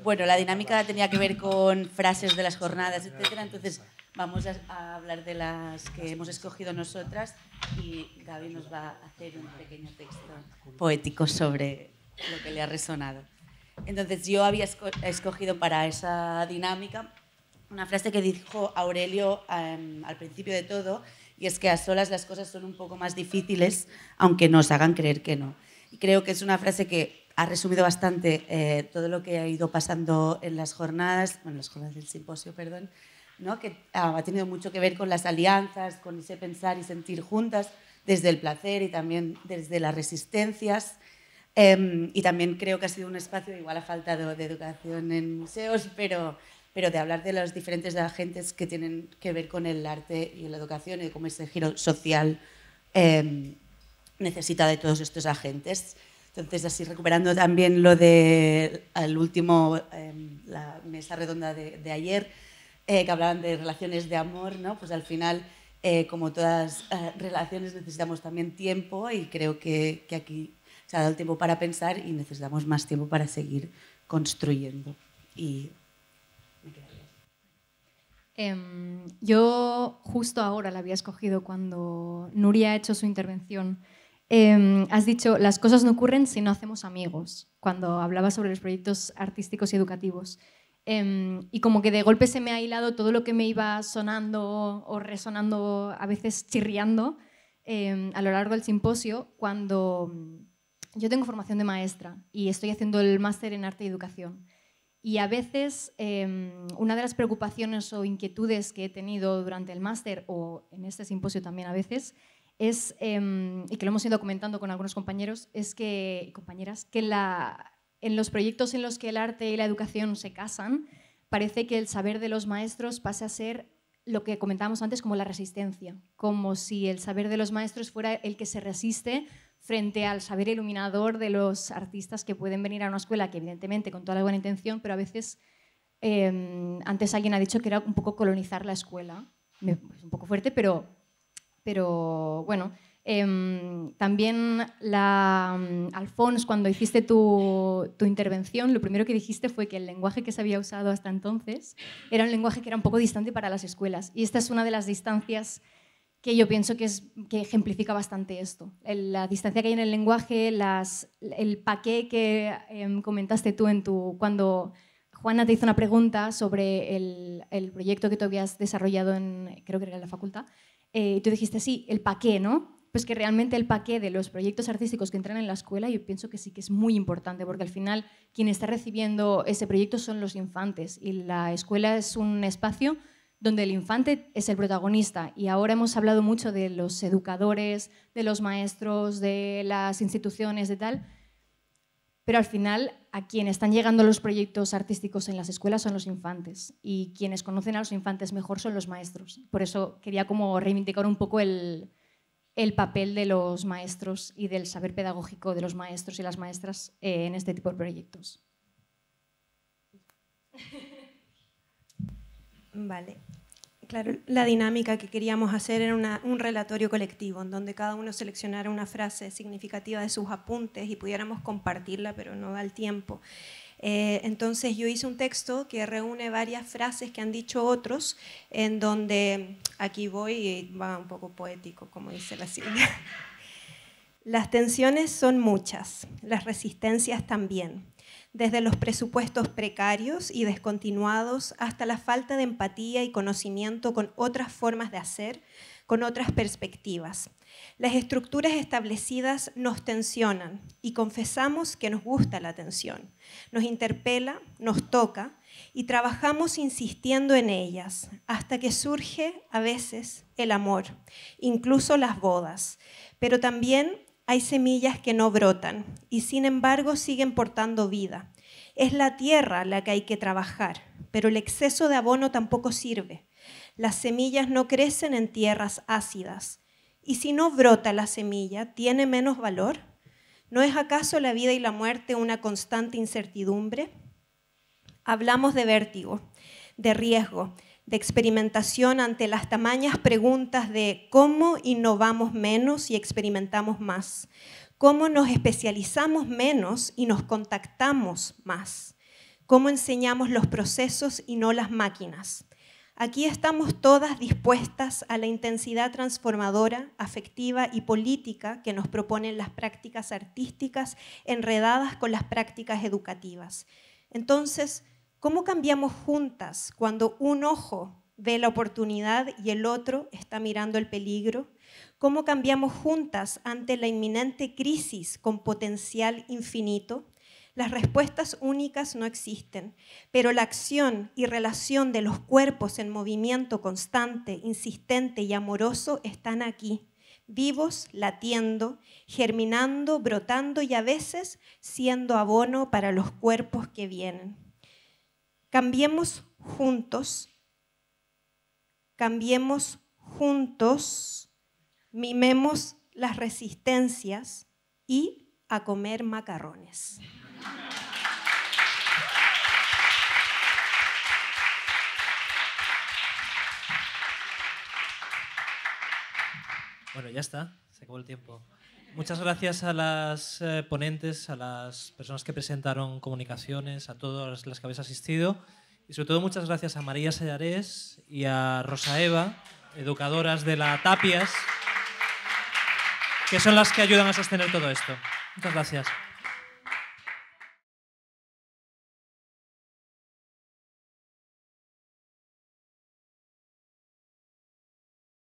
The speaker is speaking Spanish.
bueno, la dinámica tenía que ver con frases de las jornadas, etcétera. Entonces vamos a hablar de las que hemos escogido nosotras y Gaby nos va a hacer un pequeño texto poético sobre lo que le ha resonado. Entonces yo había escogido para esa dinámica una frase que dijo Aurelio al principio de todo, y es que a solas las cosas son un poco más difíciles, aunque nos hagan creer que no. Y creo que es una frase que ha resumido bastante todo lo que ha ido pasando en las jornadas, bueno, las jornadas del simposio, perdón, ¿no? Que ha tenido mucho que ver con las alianzas, con ese pensar y sentir juntas, desde el placer y también desde las resistencias. Y también creo que ha sido un espacio, igual ha faltado de educación en museos, pero de hablar de los diferentes agentes que tienen que ver con el arte y la educación y de cómo ese giro social necesita de todos estos agentes. Entonces, así recuperando también lo de al último, la mesa redonda de ayer, que hablaban de relaciones de amor, ¿no? Pues al final, como todas relaciones, necesitamos también tiempo y creo que aquí se ha dado el tiempo para pensar y necesitamos más tiempo para seguir construyendo. Y me quedaría. Yo justo ahora la había escogido cuando Nuria ha hecho su intervención. Has dicho, las cosas no ocurren si no hacemos amigos, cuando hablaba sobre los proyectos artísticos y educativos. Y como que de golpe se me ha hilado todo lo que me iba sonando o resonando, a veces chirriando, a lo largo del simposio, cuando yo tengo formación de maestra y estoy haciendo el máster en arte y educación. Y a veces una de las preocupaciones o inquietudes que he tenido durante el máster o en este simposio también a veces es, y que lo hemos ido comentando con algunos compañeros, es que, compañeras, que en los proyectos en los que el arte y la educación se casan, parece que el saber de los maestros pase a ser lo que comentábamos antes como la resistencia, como si el saber de los maestros fuera el que se resiste frente al saber iluminador de los artistas que pueden venir a una escuela que evidentemente con toda la buena intención, pero a veces, antes alguien ha dicho que era un poco colonizar la escuela, es un poco fuerte, pero bueno, también Alfons, cuando hiciste tu intervención, lo primero que dijiste fue que el lenguaje que se había usado hasta entonces era un lenguaje que era un poco distante para las escuelas, y esta es una de las distancias que yo pienso que ejemplifica bastante esto. La distancia que hay en el lenguaje, el paqué que comentaste tú cuando Juana te hizo una pregunta sobre el proyecto que tú habías desarrollado creo que era en la facultad, y tú dijiste, sí, el paqué, ¿no? Pues que realmente el paqué de los proyectos artísticos que entran en la escuela yo pienso que sí que es muy importante, porque al final quien está recibiendo ese proyecto son los infantes y la escuela es un espacio donde el infante es el protagonista, y ahora hemos hablado mucho de los educadores, de los maestros, de las instituciones, de tal, pero al final a quien están llegando los proyectos artísticos en las escuelas son los infantes, y quienes conocen a los infantes mejor son los maestros. Por eso quería como reivindicar un poco el papel de los maestros y del saber pedagógico de los maestros y las maestras en este tipo de proyectos. Vale. Claro, la dinámica que queríamos hacer era un relatorio colectivo, en donde cada uno seleccionara una frase significativa de sus apuntes y pudiéramos compartirla, pero no da el tiempo. Entonces yo hice un texto que reúne varias frases que han dicho otros, en donde, aquí voy y va un poco poético, como dice la Silvia. Las tensiones son muchas, las resistencias también. Desde los presupuestos precarios y descontinuados hasta la falta de empatía y conocimiento con otras formas de hacer, con otras perspectivas. Las estructuras establecidas nos tensionan y confesamos que nos gusta la tensión. Nos interpela, nos toca y trabajamos insistiendo en ellas hasta que surge a veces el amor, incluso las bodas, pero también hay semillas que no brotan y sin embargo siguen portando vida. Es la tierra la que hay que trabajar, pero el exceso de abono tampoco sirve. Las semillas no crecen en tierras ácidas. Y si no brota la semilla, ¿tiene menos valor? ¿No es acaso la vida y la muerte una constante incertidumbre? Hablamos de vértigo, de riesgo, de experimentación ante las tamañas preguntas de cómo innovamos menos y experimentamos más, cómo nos especializamos menos y nos contactamos más, cómo enseñamos los procesos y no las máquinas. Aquí estamos todas dispuestas a la intensidad transformadora, afectiva y política que nos proponen las prácticas artísticas enredadas con las prácticas educativas. Entonces, ¿cómo cambiamos juntas cuando un ojo ve la oportunidad y el otro está mirando el peligro? ¿Cómo cambiamos juntas ante la inminente crisis con potencial infinito? Las respuestas únicas no existen, pero la acción y relación de los cuerpos en movimiento constante, insistente y amoroso están aquí, vivos, latiendo, germinando, brotando y a veces siendo abono para los cuerpos que vienen. Cambiemos juntos, mimemos las resistencias y a comer macarrones. Bueno, ya está, se acabó el tiempo. Muchas gracias a las ponentes, a las personas que presentaron comunicaciones, a todas las que habéis asistido y sobre todo muchas gracias a María Sallarés y a Rosa Eva, educadoras de la Tapias, que son las que ayudan a sostener todo esto. Muchas gracias.